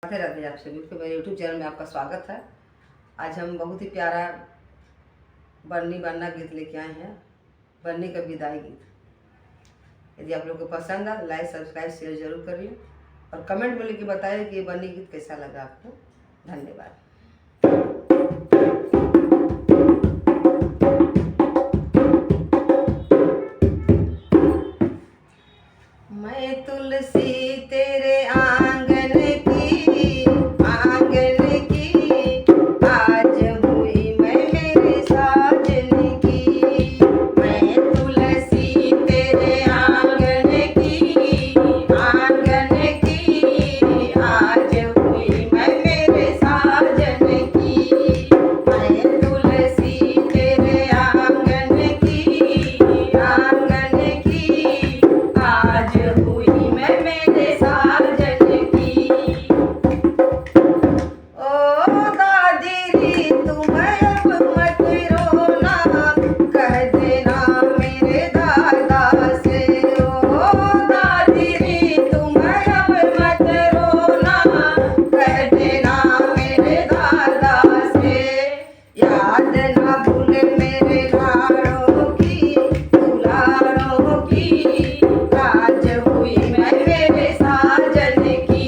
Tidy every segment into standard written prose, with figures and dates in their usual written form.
राधे राधे आप सभी को मेरे यूट्यूब चैनल में आपका स्वागत है। आज हम बहुत ही प्यारा बन्नी बन्ना गीत लेके आए हैं, बन्नी का विदाई गीत। यदि आप लोग को पसंद है लाइक सब्सक्राइब शेयर जरूर करिए और कमेंट में लिख के बताइए कि ये बन्नी गीत कैसा लगा आपको। धन्यवाद। मैं तुलसी तेरे आंगन की आज हुई मैं मेरे साजन की। मैं तुलसी तेरे आंगन की आज हुई मैं मेरे साजन की। मैं तुलसी तेरे आंगन की आज हुई मैं मेरे साजन की। ओ दादी तुम अब मत रोना, कह देना मेरे दादा से। ओ दादी तुम अब मत रोना, कह देना मेरे दादा से। याद ना भूले मेरे लाड़ों की दुलारों की, आज हुई मैं मेरे साजन की।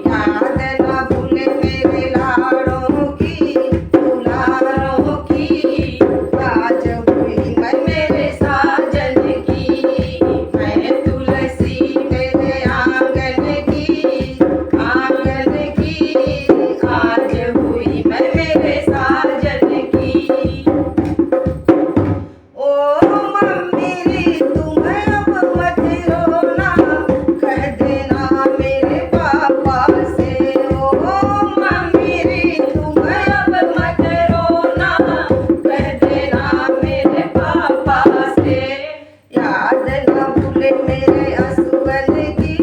याद ना भूले मेरे लाड़ों की दुलारों की, आज हुई मैं मेरे साजन की। मैं तुलसी तेरे आंगन की आज हुई मैं मेरे साजन की। ओ मम्मी तुम अब मत रोना, कह देना मेरे पापा से। ओ मम्मी तुम अब मत रोना, कह देना मेरे पापा से। याद ना भूले मेरे असुअन की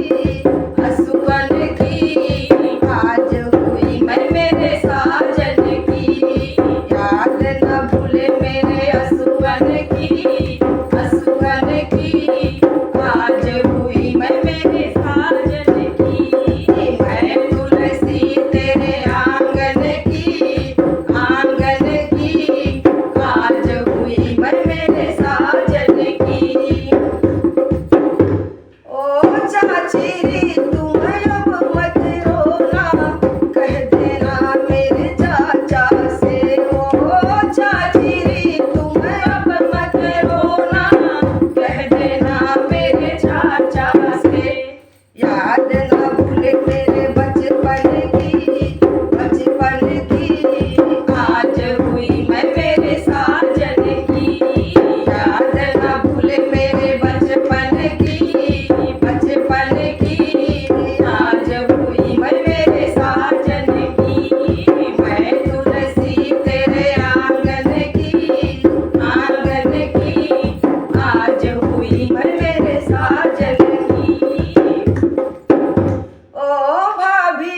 आज हुई मैं मेरे साजन की। याद ना भूले मेरे असुअन की आज हुई मैं मेरे साजन की। मैं तुलसी तेरे आंगन की आज हुई मैं मेरे साजन की। ओ चाची तुम अब मत रोना, कह देना मेरे चाचा से। ओ चाची तुम अब मत रोना, कह देना मेरे चाचा से। याद ना भूले मेरे बचपन की आज हुई मैं मेरे साजन की। याद ना भूले मेरे बचपन की आज हुई मैं मेरे साजन की। मैं तुलसी तेरे आंगन की आज हुई मैं मेरे साजन की। ओ भाभी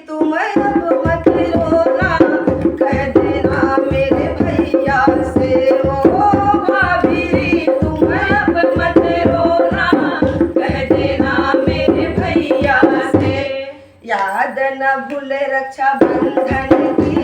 तुम अब मत रोना, कह देना मेरे भैया से। ओ भाभी तुम अब मत रोना, कह देना मेरे भैया से। याद न भूले रक्षा बंधन की